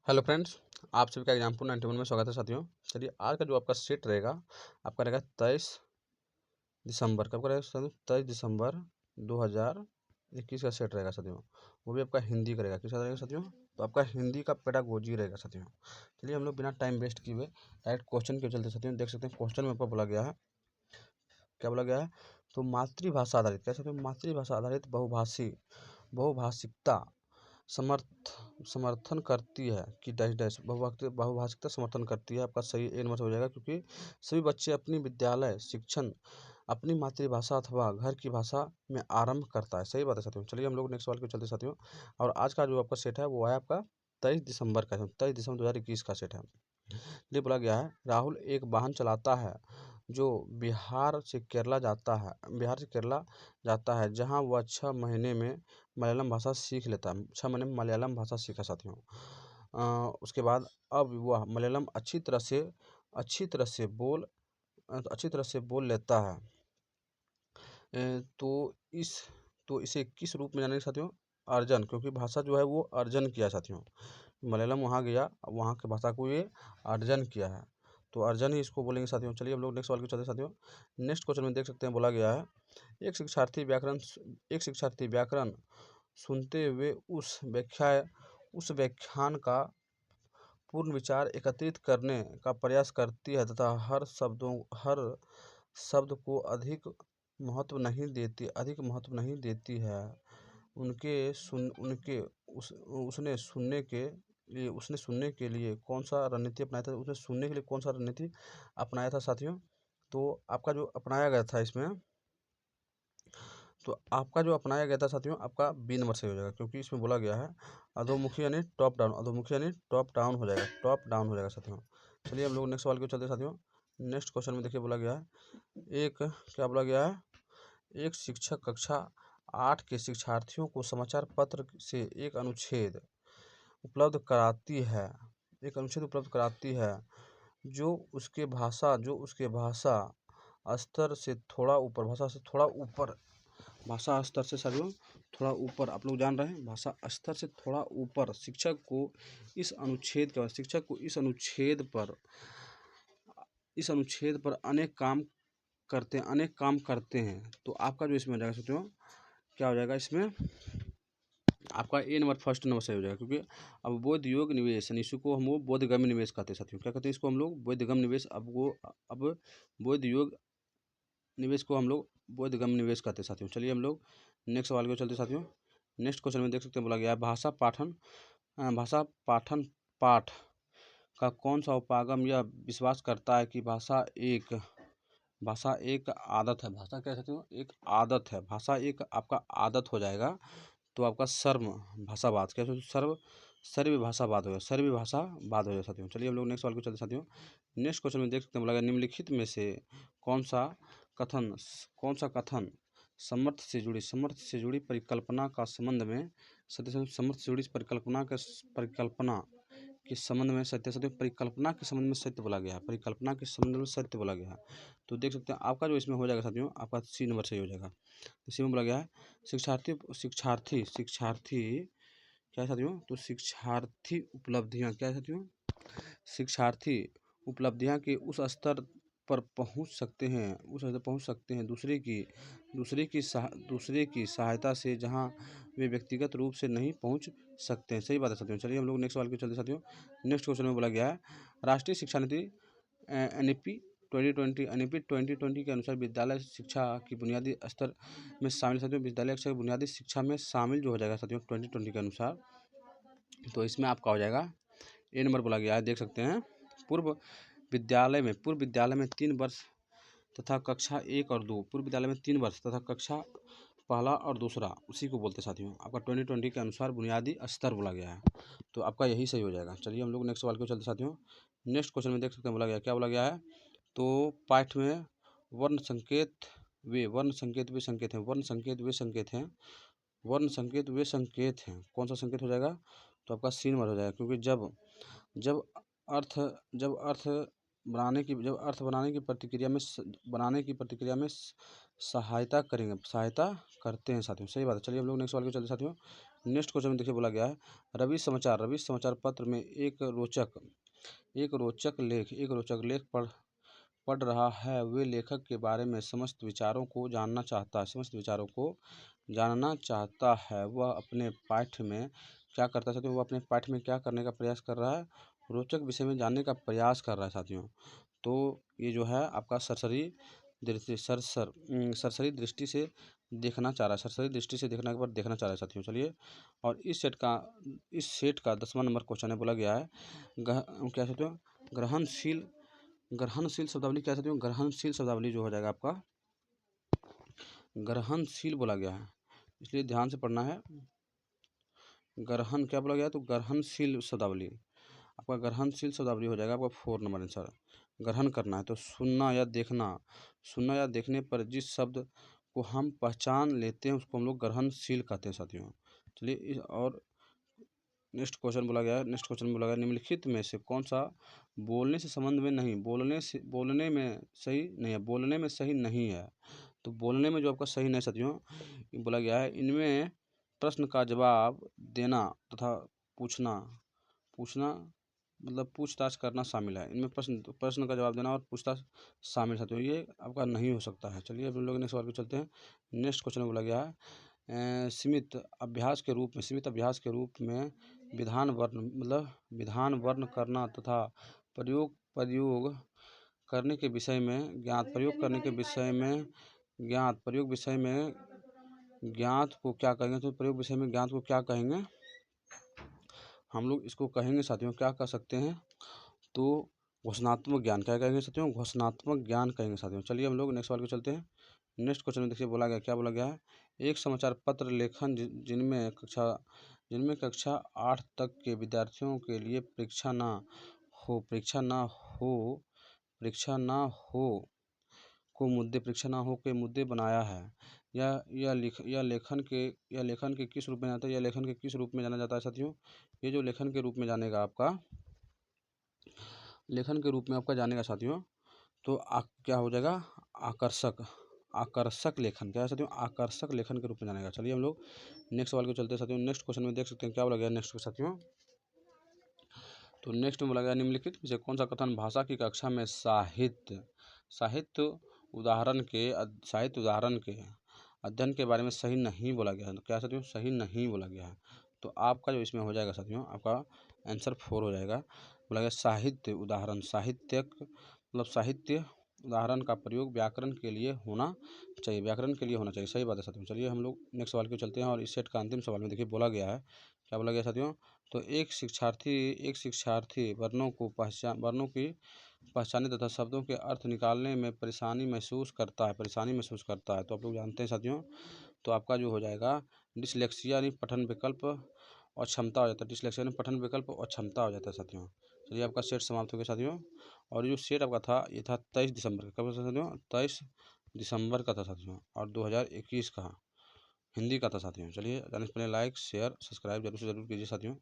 Hello friends, आप सभी का एग्जाम्पल 91 में स्वागत है साथियों। चलिए आज का जो आपका सेट रहेगा, आपका रहेगा 23 दिसंबर का। आपका रहेगा साथियों 23 दिसंबर 2021 का सेट रहेगा साथियों। वो भी आपका हिंदी का रहेगा। किसका रहेगा साथियों? तो आपका हिंदी का पेडागोजी रहेगा साथियों। चलिए हम लोग बिना टाइम वेस्ट किए हुए डायरेक्ट क्वेश्चन के चलते साथियों। देख सकते हैं क्वेश्चन में आपको बोला गया है, क्या बोला गया है? तो मातृभाषा आधारित, क्या साथियों? मातृभाषा आधारित बहुभाषिकता समर्थन करती है कि डैश डैश बहुभाषिकता समर्थन करती है। आपका सही ए नंबर से हो जाएगा, क्योंकि सभी बच्चे अपनी विद्यालय शिक्षण अपनी मातृभाषा अथवा घर की भाषा में आरंभ करता है। सही बात है साथियों। चलिए हम लोग नेक्स्ट सवाल के चलते साथियों। और आज का जो आपका सेट है वो है आपका 23 दिसंबर का, 23 दिसंबर 2021 का सेट है। ये बोला गया है, राहुल एक वाहन चलाता है जो बिहार से केरला जाता है, जहां वह 6 महीने में मलयालम भाषा सीख लेता है। 6 महीने में मलयालम भाषा सीखा साथियों। उसके बाद अब वह मलयालम अच्छी तरह से बोल लेता है। तो इसे किस रूप में जानेंगे साथियों? अर्जन, क्योंकि भाषा जो है वो अर्जन किया साथियों। मलयालम वहाँ गया, वहाँ की भाषा को ये अर्जन किया है, तो अर्जन ही इसको बोलेंगे साथियों। चलिए हम लोग नेक्स्ट सवाल के चलते साथियों। नेक्स्ट क्वेश्चन में देख सकते हैं, बोला गया है एक शिक्षार्थी व्याकरण सुनते हुए उस व्याख्यान का पूर्ण विचार एकत्रित करने का प्रयास करती है तथा हर शब्द को अधिक महत्व नहीं देती है। उसने सुनने के लिए कौन सा रणनीति अपनाया था साथियों? तो आपका जो अपनाया गया था इसमें, तो आपका जो अपनाया गया था साथियों, आपका बी नंबर से हो जाएगा, क्योंकि इसमें बोला गया है अधोमुखी यानी टॉप डाउन हो जाएगा साथियों। चलिए हम लोग नेक्स्ट सवाल को चलते साथियों। नेक्स्ट क्वेश्चन में देखिए बोला गया है क्या बोला गया है? एक शिक्षक कक्षा 8 के शिक्षार्थियों को समाचार पत्र से एक अनुच्छेद उपलब्ध कराती है जो उसके भाषा स्तर से थोड़ा ऊपर आप लोग जान रहे हैं, भाषा स्तर से थोड़ा ऊपर। शिक्षक को इस अनुच्छेद पर अनेक काम करते हैं। तो आपका जो इसमें हो जाएगा साथियों, क्या हो जाएगा इसमें? आपका ए नंबर फर्स्ट नंबर सही हो जाएगा, क्योंकि अब बोध योग निवेश यानी इसको हम लोग बोधगम्य निवेश कहते हैं साथियों। क्या कहते हैं इसको हम लोग? बोधगम्य निवेश। अब बोध योग निवेश को हम लोग बोधगम्य निवेश कहते हैं साथियों। चलिए हम लोग नेक्स्ट सवाल को चलते साथियों। नेक्स्ट क्वेश्चन में देख सकते हैं, बोला गया है भाषा पाठन पाठ का कौन सा उपागम यह विश्वास करता है कि भाषा एक आदत है। भाषा क्या साथियों? एक आदत है। भाषा एक आपका आदत हो जाएगा, तो आपका सर्व भाषावाद क्या है? सर्व भाषावाद हो जाएगा साथियों। चलिए हम लोग नेक्स्ट सवाल को चलते साथियों। नेक्स्ट क्वेश्चन में देख सकते हैं, बोला गया निम्नलिखित में से कौन सा कथन समर्थ से जुड़ी परिकल्पना का संबंध में परिकल्पना के संबंध में सत्य बोला गया है। तो देख सकते हैं आपका जो इसमें हो जाएगा साथियों, आपका सी नंबर सही हो जाएगा। इसी में बोला गया है शिक्षार्थी क्या है साथियों? तो शिक्षार्थी उपलब्धियां क्या है साथियों? शिक्षार्थी उपलब्धियां के उस स्तर पर पहुंच सकते हैं दूसरे की सहायता से जहां वे व्यक्तिगत रूप से नहीं पहुंच सकते हैं। सही बात है साथियों। चलिए हम लोग नेक्स्ट सवाल के चलते साथियों। नेक्स्ट क्वेश्चन में बोला गया है राष्ट्रीय शिक्षा नीति एनईपी 2020 के अनुसार विद्यालय शिक्षा की बुनियादी स्तर में शामिल साथियों। विद्यालय शिक्षा की बुनियादी शिक्षा में शामिल जो हो जाएगा साथियों 2020 के अनुसार, तो इसमें आपका हो जाएगा ए नंबर बोला गया है। देख सकते हैं पूर्व विद्यालय में 3 वर्ष तथा कक्षा 1 और 2 पूर्व विद्यालय में 3 वर्ष तथा कक्षा पहला और दूसरा उसी को बोलते साथियों। आपका 2020 के अनुसार बुनियादी स्तर बोला गया है, तो आपका यही सही हो जाएगा। चलिए हम लोग नेक्स्ट सवाल को चलते साथियों। नेक्स्ट क्वेश्चन में देख सकते हैं, बोला गया क्या बोला गया है? तो पाठ में वर्ण संकेत वे संकेत हैं। कौन सा संकेत हो जाएगा? तो आपका सी नंबर हो जाएगा, क्योंकि जब अर्थ बनाने की प्रक्रिया में सहायता करते हैं साथियों। सही बात है। चलिए हम लोग नेक्स्ट सवाल को चलते साथियों। नेक्स्ट क्वेश्चन में देखिए बोला गया है रवि समाचार पत्र में एक रोचक लेख पढ़ रहा है। वे लेखक के बारे में समस्त विचारों को जानना चाहता है। वह अपने पाठ्य में क्या करता है साथियों? वह अपने पाठ्य में क्या करने का प्रयास कर रहा है? रोचक विषय में जानने का प्रयास कर रहा है साथियों। तो ये जो है आपका सरसरी दृष्टि से देखना चाह रहा है, सरसरी दृष्टि से देखना के बाद देखना चाह रहा है साथियों। चलिए, और इस सेट का 10वां नंबर क्वेश्चन है। बोला गया है क्या साथियों? ग्रहणशील शब्दावली क्या साथियों? ग्रहणशील शब्दावली जो हो जाएगा आपका ग्रहणशील बोला गया है, इसलिए ध्यान से पढ़ना है। ग्रहण क्या बोला गया है? तो ग्रहणशील शब्दावली आपका ग्रहणशील शब्दावली हो जाएगा आपका 4 नंबर आंसर। ग्रहण करना है तो सुनना या देखने पर जिस शब्द को हम पहचान लेते हैं उसको हम लोग ग्रहणशील कहते हैं साथियों। चलिए, और नेक्स्ट क्वेश्चन बोला गया है निम्नलिखित में से कौन सा बोलने से संबंध में नहीं, बोलने में सही नहीं है। तो बोलने में जो आपका सही नहीं साथियों, बोला गया है इनमें प्रश्न का जवाब देना तथा पूछना मतलब पूछताछ करना शामिल है। इनमें प्रश्न का जवाब देना और पूछताछ शामिल साथियों, ये आपका नहीं हो सकता है। चलिए, अब हम लोग नेक्स्ट सवाल पे चलते हैं। नेक्स्ट क्वेश्चन में बोला गया है सीमित अभ्यास के रूप में विधान वर्ण करना तथा प्रयोग करने के विषय में ज्ञात को क्या कहेंगे? तो प्रयोग विषय में ज्ञात को क्या कहेंगे? हम लोग इसको कहेंगे साथियों, क्या कह सकते हैं? तो घोषणात्मक ज्ञान। क्या कहेंगे साथियों? घोषणात्मक ज्ञान कहेंगे साथियों। चलिए, हम लोग नेक्स्ट सवाल पे चलते हैं। नेक्स्ट क्वेश्चन में देखिए बोला गया है एक समाचार पत्र लेखन जिनमें कक्षा 8 तक के विद्यार्थियों के लिए परीक्षा ना हो के मुद्दे बनाया है। यह लेखन के किस रूप में आता है? यह लेखन के किस रूप में जाना जाता है साथियों? ये जो लेखन के रूप में जानेगा आपका जानेगा साथियों, तो क्या हो जाएगा? आकर्षक लेखन। क्या है साथियों? आकर्षक लेखन के रूप में जानेगा। चलिए, हम लोग नेक्स्ट सवाल को चलते हैं साथियों। नेक्स्ट क्वेश्चन में देख सकते हैं क्या बोला गया नेक्स्ट साथियों। तो नेक्स्ट में बोला गया निम्नलिखित में से कौन सा कथन भाषा की कक्षा में साहित्य उदाहरण के अध्ययन के बारे में सही नहीं बोला गया है? क्या साथियों? सही नहीं बोला गया है। तो आपका जो इसमें हो जाएगा साथियों, आपका आंसर 4 हो जाएगा। बोला गया साहित्य उदाहरण का प्रयोग व्याकरण के लिए होना चाहिए। सही बात है साथियों। चलिए, हम लोग नेक्स्ट सवाल को चलते हैं, और इस सेट का अंतिम सवाल में देखिए बोला गया है क्या बोला गया साथियों। तो एक शिक्षार्थी वर्णों की पहचाने तथा शब्दों के अर्थ निकालने में परेशानी महसूस करता है। तो आप लोग जानते हैं साथियों, तो आपका जो हो जाएगा डिसलेक्सिया यानी पठन विकल्प और क्षमता हो जाता है। डिसलेक्सिया यानी पठन विकल्प और क्षमता हो जाता है साथियों। चलिए, आपका सेट समाप्त हो गया साथियों। और जो सेट आपका था ये था 23 दिसंबर का। कब था साथियों? 23 दिसंबर का था साथियों, और 2021 का हिंदी का था साथियों। चलिए, जाने से पहले लाइक शेयर सब्सक्राइब जरूर से जरूर कीजिए साथियों।